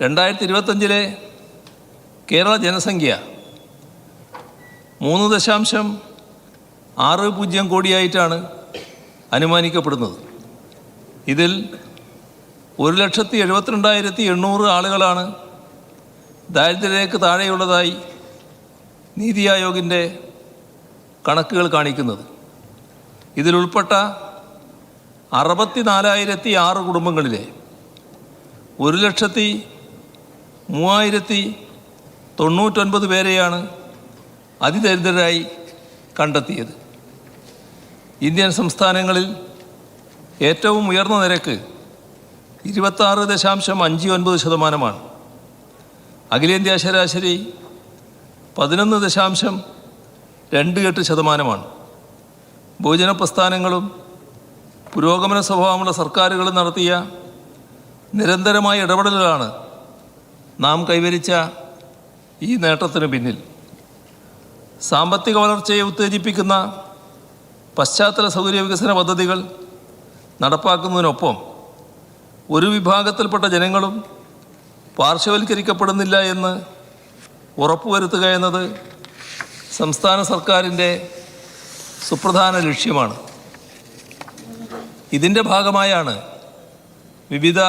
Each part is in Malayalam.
2025 കേരള ജനസംഖ്യ 3.60 കോടിയായിട്ടാണ് അനുമാനിക്കപ്പെടുന്നത്. ഇതിൽ 1,72,800 ആളുകളാണ് ദാരിദ്ര്യരേഖയ്ക്ക് താഴെയുള്ളതായി നീതി ആയോഗിൻ്റെ കണക്കുകൾ കാണിക്കുന്നത്. ഇതിലുൾപ്പെട്ട 64,006 കുടുംബങ്ങളിലെ 1,03,099 പേരെയാണ് അതിദരിദ്രരായി കണ്ടെത്തിയത്. ഇന്ത്യൻ സംസ്ഥാനങ്ങളിൽ ഏറ്റവും ഉയർന്ന നിരക്ക് 26.59%. അഖിലേന്ത്യാ ശരാശരി 11.28%. ബഹുജന പ്രസ്ഥാനങ്ങളും പുരോഗമന സ്വഭാവമുള്ള സർക്കാരുകളും നടത്തിയ നിരന്തരമായ ഇടപെടലുകളാണ് നാം കൈവരിച്ച ഈ നേട്ടത്തിന് പിന്നിൽ. സാമ്പത്തിക വളർച്ചയെ ഉത്തേജിപ്പിക്കുന്ന പശ്ചാത്തല സൗകര്യ വികസന പദ്ധതികൾ നടപ്പാക്കുന്നതിനൊപ്പം ഒരു വിഭാഗത്തിൽപ്പെട്ട ജനങ്ങളും പാർശ്വവൽക്കരിക്കപ്പെടുന്നില്ല എന്ന് ഉറപ്പുവരുത്തുക എന്നത് സംസ്ഥാന സർക്കാരിൻ്റെ സുപ്രധാന ലക്ഷ്യമാണ്. ഇതിൻ്റെ ഭാഗമായാണ് വിവിധ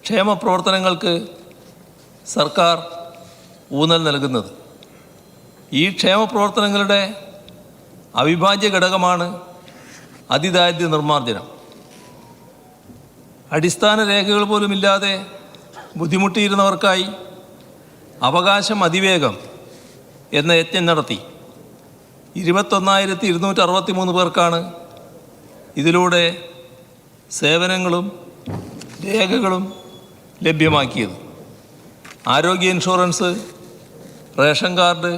ക്ഷേമ പ്രവർത്തനങ്ങൾക്ക് സർക്കാർ ഊന്നൽ നൽകുന്നത്. ഈ ക്ഷേമ പ്രവർത്തനങ്ങളുടെ അവിഭാജ്യ ഘടകമാണ് അതിദാരിദ്ര്യ നിർമ്മാർജ്ജനം. അടിസ്ഥാന രേഖകൾ പോലുമില്ലാതെ ബുദ്ധിമുട്ടിയിരുന്നവർക്കായി അവകാശം അതിവേഗം എന്ന യജ്ഞം നടത്തി 21,263 പേർക്കാണ് ഇതിലൂടെ സേവനങ്ങളും രേഖകളും ലഭ്യമാക്കിയത്. ആരോഗ്യ insurance, ration card,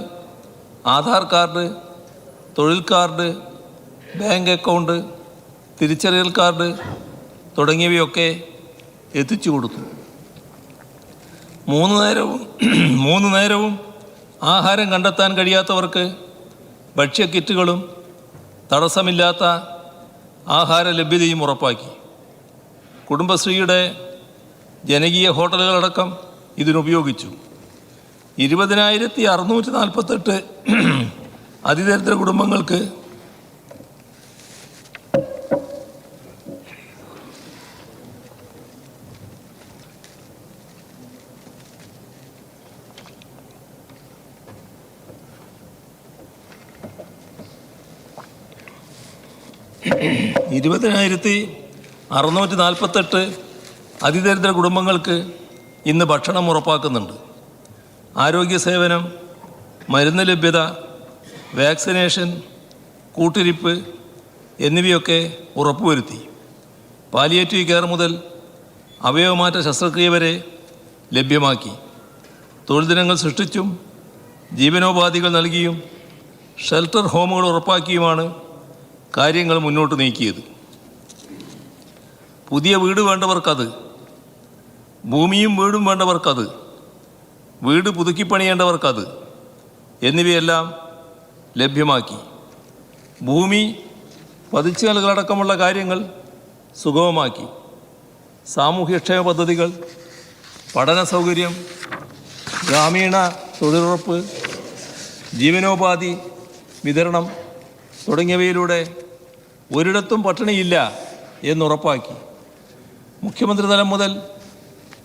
Aadhaar card, തൊഴിൽ കാർഡ്, ബാങ്ക് അക്കൗണ്ട്, തിരിച്ചറിയൽ കാർഡ് തുടങ്ങിയവയൊക്കെ എത്തിച്ചു കൊടുത്തു. മൂന്ന് നേരവും ആഹാരം കണ്ടെത്താൻ കഴിയാത്തവർക്ക് ഭക്ഷ്യക്കിറ്റുകളും തടസ്സമില്ലാത്ത ആഹാര ലഭ്യതയും ഉറപ്പാക്കി. കുടുംബശ്രീയുടെ ജനകീയ ഹോട്ടലുകളടക്കം ഇതിനുപയോഗിച്ചു. 20,648 അതിദരിദ്ര കുടുംബങ്ങൾക്ക് അതിദരിദ്ര കുടുംബങ്ങൾക്ക് ഇന്ന് ഭക്ഷണം ഉറപ്പാക്കുന്നുണ്ട്. ആരോഗ്യ സേവനം, മരുന്ന് ലഭ്യത, വാക്സിനേഷൻ, കൂട്ടിരിപ്പ് എന്നിവയൊക്കെ ഉറപ്പുവരുത്തി. പാലിയേറ്റീവ് കെയർ മുതൽ അവയവമാറ്റ ശസ്ത്രക്രിയ വരെ ലഭ്യമാക്കി. തൊഴിൽ ദിനങ്ങൾ സൃഷ്ടിച്ചും ജീവനോപാധികൾ നൽകിയും ഷെൽട്ടർ ഹോമുകൾ ഉറപ്പാക്കിയുമാണ് കാര്യങ്ങൾ മുന്നോട്ട് നീക്കിയത്. പുതിയ വീട് വേണ്ടവർക്കത്, ഭൂമിയും വീടും വേണ്ടവർക്കത്, വീട് പുതുക്കിപ്പണിയേണ്ടവർക്കത് എന്നിവയെല്ലാം ലഭ്യമാക്കി. ഭൂമി പതിച്ചു നൽകലടക്കമുള്ള കാര്യങ്ങൾ സുഗമമാക്കി. സാമൂഹ്യക്ഷേമ പദ്ധതികൾ, പഠന സൗകര്യം, ഗ്രാമീണ തൊഴിലുറപ്പ്, ജീവനോപാധി വിതരണം തുടങ്ങിയവയിലൂടെ ഒരിടത്തും പട്ടിണിയില്ല എന്നുറപ്പാക്കി. മുഖ്യമന്ത്രി തലം മുതൽ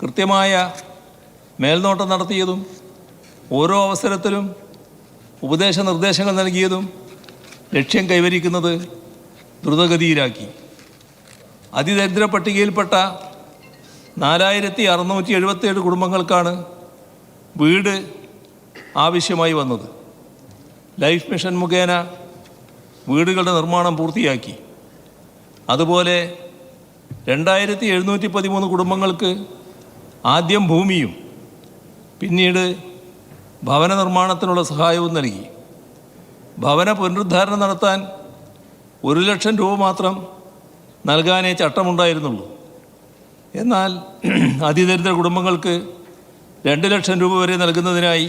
കൃത്യമായ മേൽനോട്ടം നടത്തിയതും ഓരോ അവസരത്തിലും ഉപദേശ നിർദ്ദേശങ്ങൾ നൽകിയതും ലക്ഷ്യം കൈവരിക്കുന്നത് ദ്രുതഗതിയിലാക്കി. അതിദരിദ്ര പട്ടികയിൽപ്പെട്ട 4,677 കുടുംബങ്ങൾക്കാണ് വീട് ആവശ്യമായി വന്നത്. ലൈഫ് മിഷൻ മുഖേന വീടുകളുടെ നിർമ്മാണം പൂർത്തിയാക്കി. അതുപോലെ 2,713 കുടുംബങ്ങൾക്ക് ആദ്യം ഭൂമിയും പിന്നീട് ഭവന നിർമ്മാണത്തിനുള്ള സഹായവും നൽകി. ഭവന പുനരുദ്ധാരണം നടത്താൻ 1,00,000 രൂപ മാത്രം നൽകാനേ ചട്ടമുണ്ടായിരുന്നുള്ളൂ. എന്നാൽ അതിദരിദ്ര കുടുംബങ്ങൾക്ക് 2,00,000 രൂപ വരെ നൽകുന്നതിനായി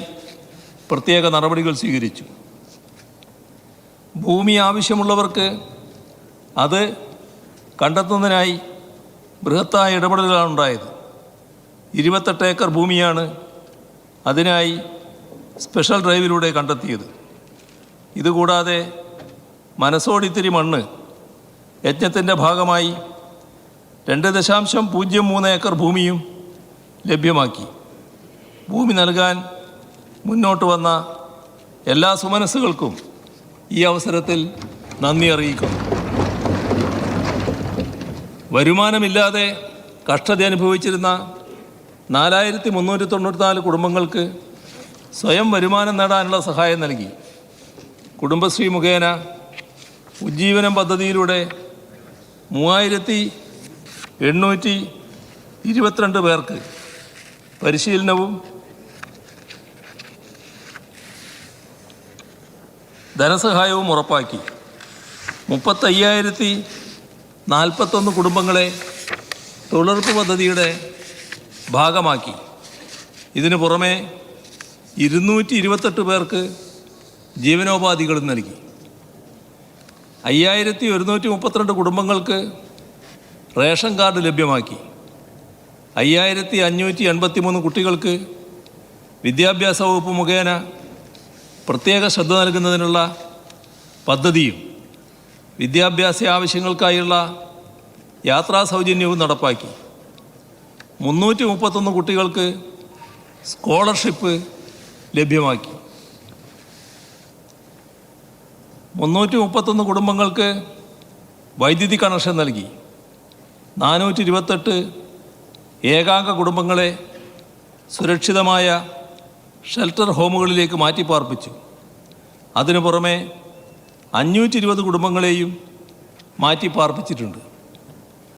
പ്രത്യേക നടപടികൾ സ്വീകരിച്ചു. ഭൂമി ആവശ്യമുള്ളവർക്ക് അത് കണ്ടെത്തുന്നതിനായി ബൃഹത്തായ ഇടപെടലുകളാണ് ഉണ്ടായത്. 28 ഏക്കർ ഭൂമിയാണ് അതിനായി സ്പെഷ്യൽ ഡ്രൈവിലൂടെ കണ്ടെത്തിയത്. ഇതുകൂടാതെ മനസ്സോടിത്തിരി മണ്ണ് യജ്ഞത്തിൻ്റെ ഭാഗമായി 2.03 ഏക്കർ ഭൂമിയും ലഭ്യമാക്കി. ഭൂമി നൽകാൻ മുന്നോട്ട് വന്ന എല്ലാ സുമനസ്സുകൾക്കും ഈ അവസരത്തിൽ നന്ദി അറിയിക്കുന്നു. വരുമാനമില്ലാതെ കഷ്ടത അനുഭവിച്ചിരുന്ന 4394 കുടുംബങ്ങൾക്ക് സ്വയം വരുമാനം നേടാനുള്ള സഹായം നൽകി. കുടുംബശ്രീ മുഖേന ഉജ്ജീവനം പദ്ധതിയിലൂടെ 3822 പേർക്ക് പരിശീലനവും ധനസഹായവും ഉറപ്പാക്കി. 35,041 കുടുംബങ്ങളെ തൊഴിലുറപ്പ് പദ്ധതിയുടെ ഭാഗമാക്കി. ഇതിനു പുറമെ 228 പേർക്ക് ജീവനോപാധികളും നൽകി. 5132 കുടുംബങ്ങൾക്ക് റേഷൻ കാർഡ് ലഭ്യമാക്കി. 5583 കുട്ടികൾക്ക് വിദ്യാഭ്യാസ വകുപ്പ് മുഖേന പ്രത്യേക ശ്രദ്ധ നൽകുന്നതിനുള്ള പദ്ധതിയും വിദ്യാഭ്യാസ ആവശ്യങ്ങൾക്കായുള്ള യാത്രാ സൗജന്യവും നടപ്പാക്കി. 331 കുട്ടികൾക്ക് സ്കോളർഷിപ്പ് ലഭ്യമാക്കി. 331 കുടുംബങ്ങൾക്ക് വൈദ്യുതി കണക്ഷൻ നൽകി. 428 ഏകാംഗ കുടുംബങ്ങളെ സുരക്ഷിതമായ ഷെൽട്ടർ ഹോമുകളിലേക്ക് മാറ്റിപ്പാർപ്പിച്ചു. അതിനു പുറമെ 520 കുടുംബങ്ങളെയും മാറ്റിപ്പാർപ്പിച്ചിട്ടുണ്ട്.